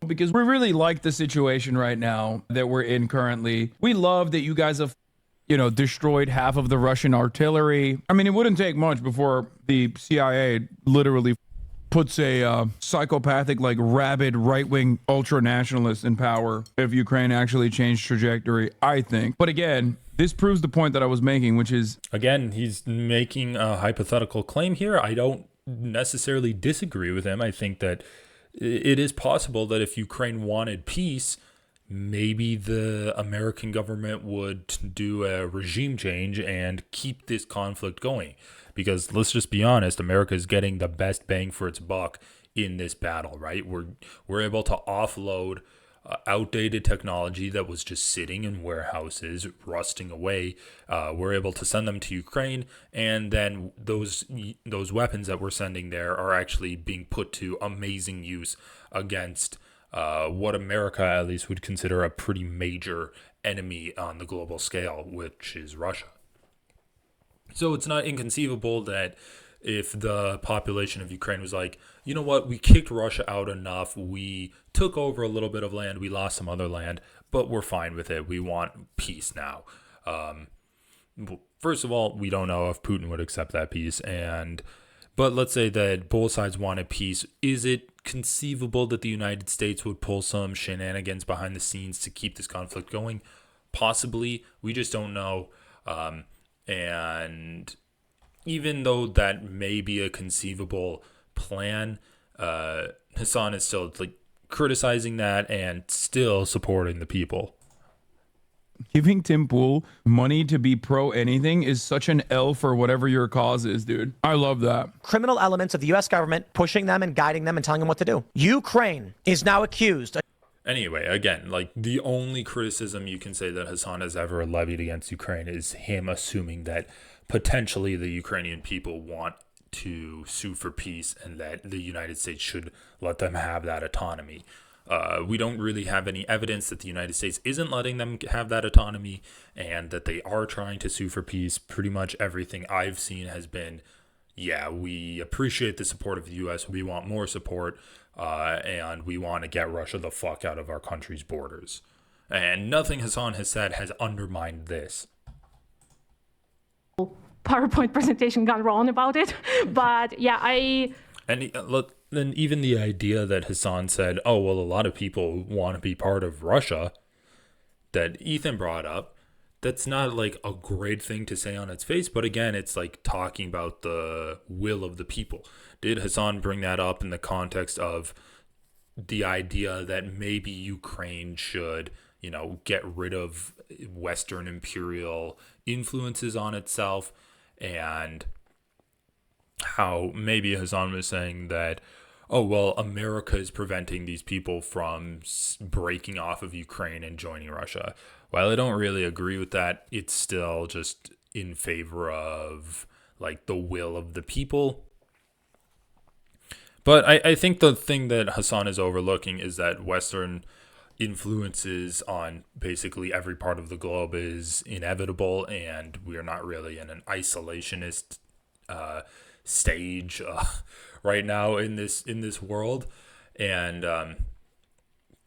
Because we really like the situation right now that we're in currently. We love that you guys have destroyed half of the Russian artillery. I mean, it wouldn't take much before the CIA literally puts a psychopathic, rabid right-wing ultra-nationalist in power if Ukraine actually changed trajectory, I think. But again, this proves the point that I was making, which is... Again, he's making a hypothetical claim here. I don't necessarily disagree with him. I think that it is possible that if Ukraine wanted peace, maybe the American government would do a regime change and keep this conflict going. Because let's just be honest, America is getting the best bang for its buck in this battle, right? We're able to offload outdated technology that was just sitting in warehouses, rusting away. We're able to send them to Ukraine, and then those weapons that we're sending there are actually being put to amazing use against what America at least would consider a pretty major enemy on the global scale, which is Russia. So it's not inconceivable that if the population of Ukraine was like, you know what, we kicked Russia out enough, we took over a little bit of land, we lost some other land, but we're fine with it, we want peace now. First of all, we don't know if Putin would accept that peace, but let's say that both sides wanted peace. Is it conceivable that the United States would pull some shenanigans behind the scenes to keep this conflict going? Possibly. We just don't know. And even though that may be a conceivable plan, Hasan is still like criticizing that and still supporting the people. Giving Tim Pool money to be pro anything is such an L for whatever your cause is, dude. I love that. Criminal elements of the U.S. government pushing them and guiding them and telling them what to do. Ukraine is now accused. Anyway, again, like the only criticism you can say that Hasan has ever levied against Ukraine is him assuming that potentially the Ukrainian people want to sue for peace and that the United States should let them have that autonomy. We don't really have any evidence that the United States isn't letting them have that autonomy and that they are trying to sue for peace. Pretty much everything I've seen has been, yeah, we appreciate the support of the U.S. We want more support, and we want to get Russia the fuck out of our country's borders. And nothing Hasan has said has undermined this. PowerPoint presentation gone wrong about it, but yeah, And look, then even the idea that Hasan said, oh, well, a lot of people want to be part of Russia, that Ethan brought up, that's not like a great thing to say on its face. But again, it's like talking about the will of the people. Did Hasan bring that up in the context of the idea that maybe Ukraine should, you know, get rid of Western imperial influences on itself, and how maybe Hasan was saying that, oh, well, America is preventing these people from breaking off of Ukraine and joining Russia. While I don't really agree with that, it's still just in favor of like the will of the people. But I think the thing that Hasan is overlooking is that Western influences on basically every part of the globe is inevitable, and we are not really in an isolationist stage right now in this world, and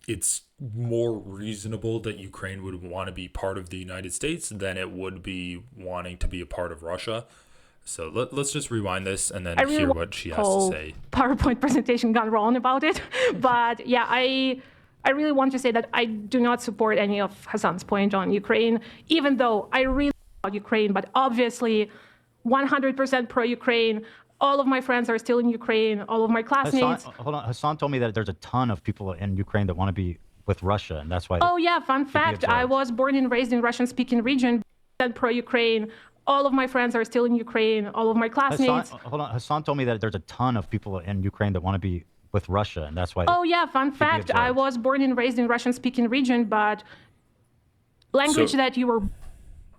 it's more reasonable that Ukraine would want to be part of the United States than it would be wanting to be a part of Russia. So let's just rewind this and then hear what she has to say. PowerPoint presentation gone wrong about it, but yeah, I really want to say that I do not support any of Hasan's point on Ukraine, even though I really love Ukraine, but obviously 100% pro-Ukraine. All of my friends are still in Ukraine. All of my classmates. Hasan told me that there's a ton of people in Ukraine that want to be with Russia, and that's why. Oh yeah, fun fact. I was born and raised in Russian-speaking region, pro-Ukraine. All of my friends are still in Ukraine. All of my classmates. Hasan told me that there's a ton of people in Ukraine that want to be with Russia, and that's why. Oh yeah, fun fact. I was born and raised in Russian-speaking region, but language that you were.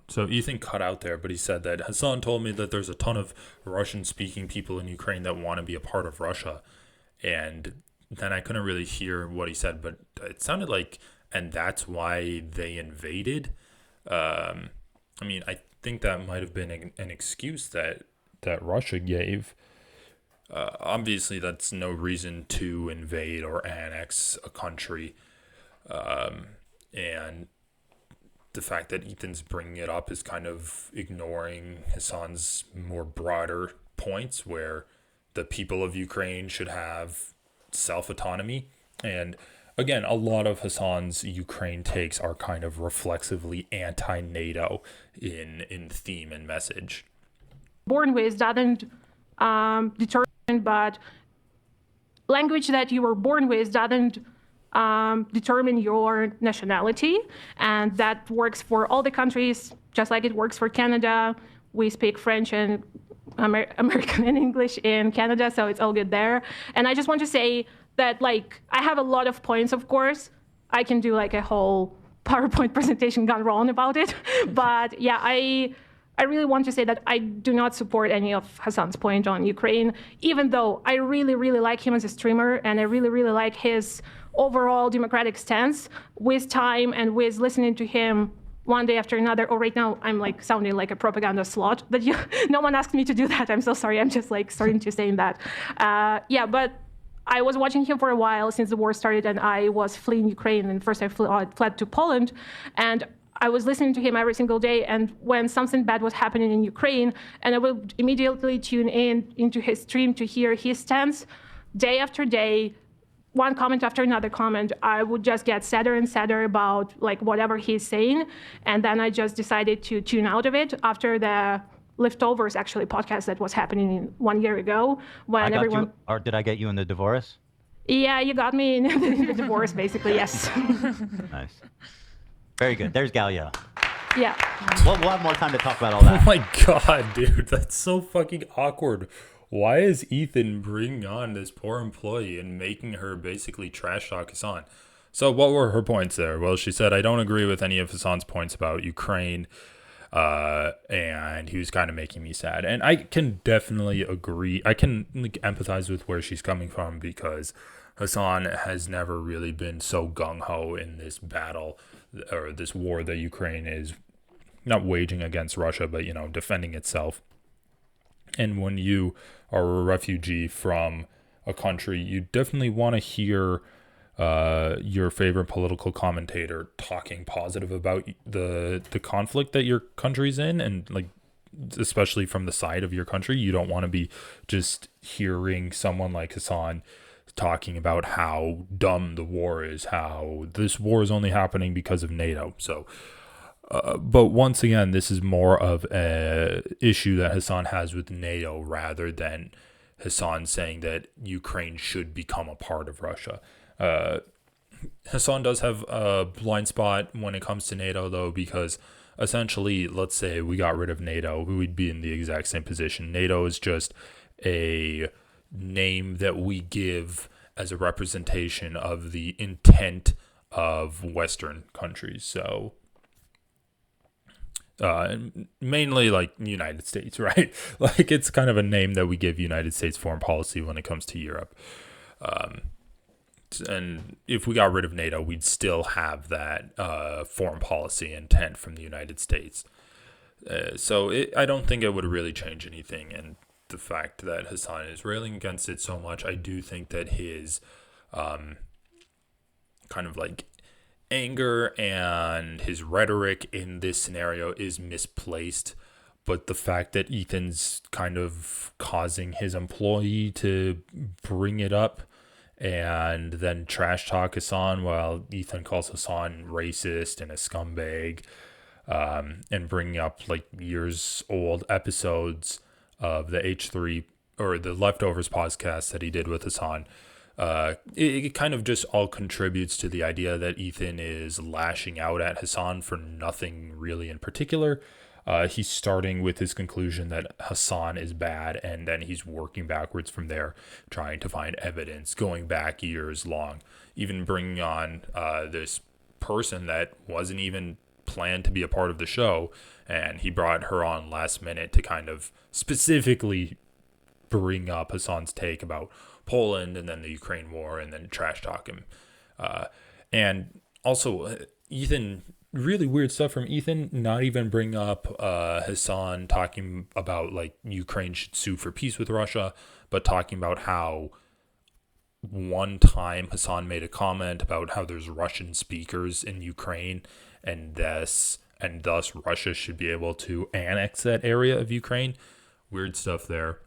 So Ethan cut out there, but he said that Hasan told me that there's a ton of Russian-speaking people in Ukraine that want to be a part of Russia. And then I couldn't really hear what he said, but it sounded like, and that's why they invaded. I mean, I think that might have been an excuse that Russia gave. Obviously, that's no reason to invade or annex a country. And the fact that Ethan's bringing it up is kind of ignoring Hasan's more broader points, where the people of Ukraine should have self-autonomy. And again, a lot of Hasan's Ukraine takes are kind of reflexively anti-NATO in theme and message. Born with doesn't determine, but language that you were born with doesn't determine your nationality, and that works for all the countries, just like it works for Canada. We speak French and American and English in Canada, so it's all good there. And I just want to say that, like, I have a lot of points, of course. I can do like a whole PowerPoint presentation gone wrong about it, but yeah, I really want to say that I do not support any of Hasan's point on Ukraine, even though I really, really like him as a streamer, and I really, really like his overall democratic stance. With time and with listening to him one day after another. Oh, right now I'm like sounding like a propaganda slut, but no one asked me to do that. I'm so sorry. I'm just like starting to saying that. Yeah, but I was watching him for a while since the war started, and I was fleeing Ukraine. And first I fled to Poland, and I was listening to him every single day. And when something bad was happening in Ukraine, and I would immediately tune into his stream to hear his stance day after day, one comment after another comment, I would just get sadder and sadder about like whatever he's saying. And then I just decided to tune out of it after the Leftovers actually podcast that was happening 1 year ago when everyone. Or did I get you in the divorce? Yeah, you got me in the divorce, basically, yes. Nice. Very good. There's Gallia. Yeah. We'll have more time to talk about all that. Oh my god, dude, that's so fucking awkward. Why is Ethan bringing on this poor employee and making her basically trash talk Hasan? So what were her points there? Well, she said, I don't agree with any of Hasan's points about Ukraine, and he was kind of making me sad. And I can definitely agree. I can empathize with where she's coming from, because Hasan has never really been so gung-ho in this battle or this war that Ukraine is not waging against Russia, but, defending itself. And when you are a refugee from a country, you definitely want to hear your favorite political commentator talking positive about the conflict that your country's in, and like especially from the side of your country. You don't want to be just hearing someone like Hasan talking about how dumb the war is, how this war is only happening because of NATO. So but once again, this is more of a issue that Hasan has with NATO rather than Hasan saying that Ukraine should become a part of Russia. Hasan does have a blind spot when it comes to NATO, though, because essentially, let's say we got rid of NATO, we would be in the exact same position. NATO is just a name that we give as a representation of the intent of Western countries. So mainly like United States, right? Like it's kind of a name that we give United States foreign policy when it comes to Europe. And if we got rid of NATO, we'd still have that foreign policy intent from the United States. So I don't think it would really change anything. And the fact that Hasan is railing against it so much, I do think that his kind of like anger and his rhetoric in this scenario is misplaced. But the fact that Ethan's kind of causing his employee to bring it up and then trash talk Hasan while Ethan calls Hasan racist and a scumbag, and bringing up like years old episodes of the H3 or the Leftovers podcast that he did with Hasan, it kind of just all contributes to the idea that Ethan is lashing out at Hasan for nothing really in particular. He's starting with his conclusion that Hasan is bad, and then he's working backwards from there, trying to find evidence, going back years long, even bringing on this person that wasn't even planned to be a part of the show, and he brought her on last minute to kind of specifically bring up Hasan's take about Poland and then the Ukraine war, and then trash talk him. And also, Ethan... really weird stuff from Ethan, not even bring up Hasan talking about like Ukraine should sue for peace with Russia, but talking about how one time Hasan made a comment about how there's Russian speakers in Ukraine, and thus Russia should be able to annex that area of Ukraine. Weird stuff there.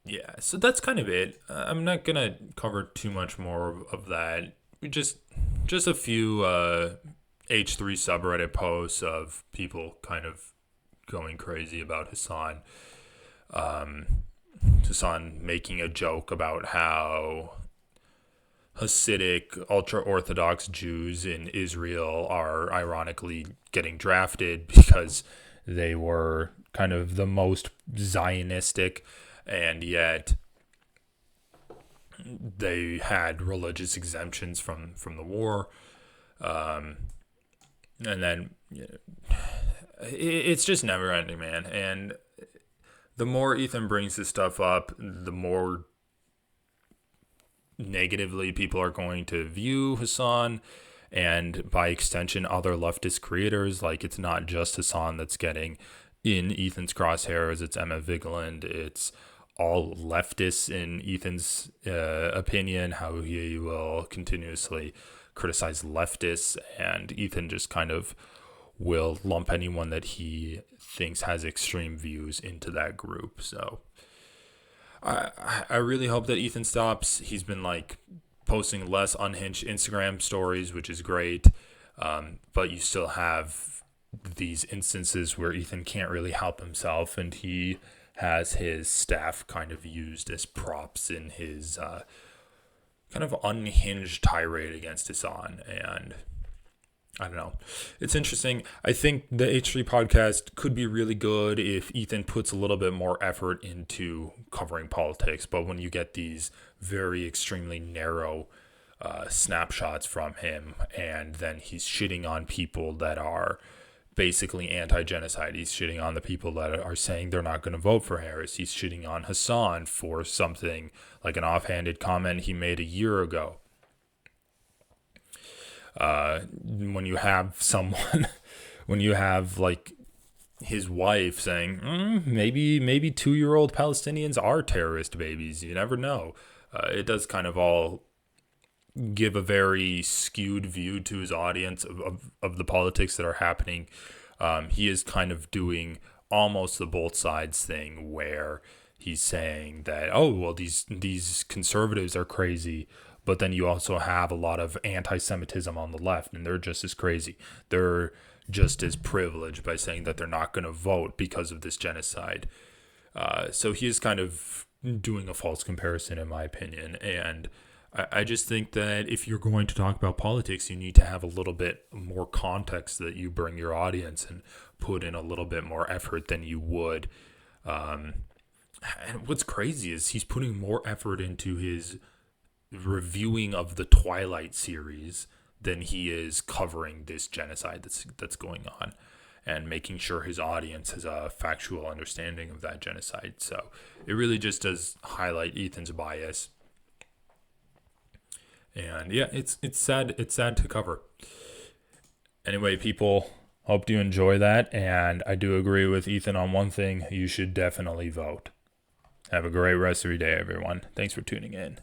Yeah, so that's kind of it. I'm not gonna cover too much more of that. Just a few H3 subreddit posts of people kind of going crazy about Hasan. Hasan making a joke about how Hasidic ultra-Orthodox Jews in Israel are ironically getting drafted because they were kind of the most Zionistic, and yet they had religious exemptions from the war. And then it's just never ending, man. And the more Ethan brings this stuff up, the more negatively people are going to view Hasan, and by extension other leftist creators. Like, it's not just Hasan that's getting in Ethan's crosshairs, it's Emma Vigeland, it's all leftists in Ethan's opinion, how he will continuously criticize leftists, and Ethan just kind of will lump anyone that he thinks has extreme views into that group. So I really hope that Ethan stops. He's been like posting less unhinged Instagram stories, which is great. But you still have these instances where Ethan can't really help himself, and he has his staff kind of used as props in his kind of unhinged tirade against Hasan. And I don't know. It's interesting. I think the H3 podcast could be really good if Ethan puts a little bit more effort into covering politics. But when you get these very extremely narrow snapshots from him, and then he's shitting on people that are basically anti-genocide. He's shitting on the people that are saying they're not going to vote for Harris. He's shitting on Hasan for something like an offhanded comment he made a year ago. When you have someone, when you have like his wife saying, maybe 2-year-old Palestinians are terrorist babies. You never know. It does kind of all give a very skewed view to his audience of the politics that are happening. He is kind of doing almost the both sides thing where he's saying that, oh, well, these conservatives are crazy. But then you also have a lot of anti-Semitism on the left, and they're just as crazy. They're just as privileged by saying that they're not going to vote because of this genocide. So he is kind of doing a false comparison, in my opinion. And I just think that if you're going to talk about politics, you need to have a little bit more context that you bring your audience and put in a little bit more effort than you would. And what's crazy is he's putting more effort into his reviewing of the Twilight series than he is covering this genocide that's going on and making sure his audience has a factual understanding of that genocide. So it really just does highlight Ethan's bias. And yeah, it's sad to cover. Anyway, people, hope you enjoy that, and I do agree with Ethan on one thing: you should definitely vote. Have a great rest of your day, everyone. Thanks for tuning in.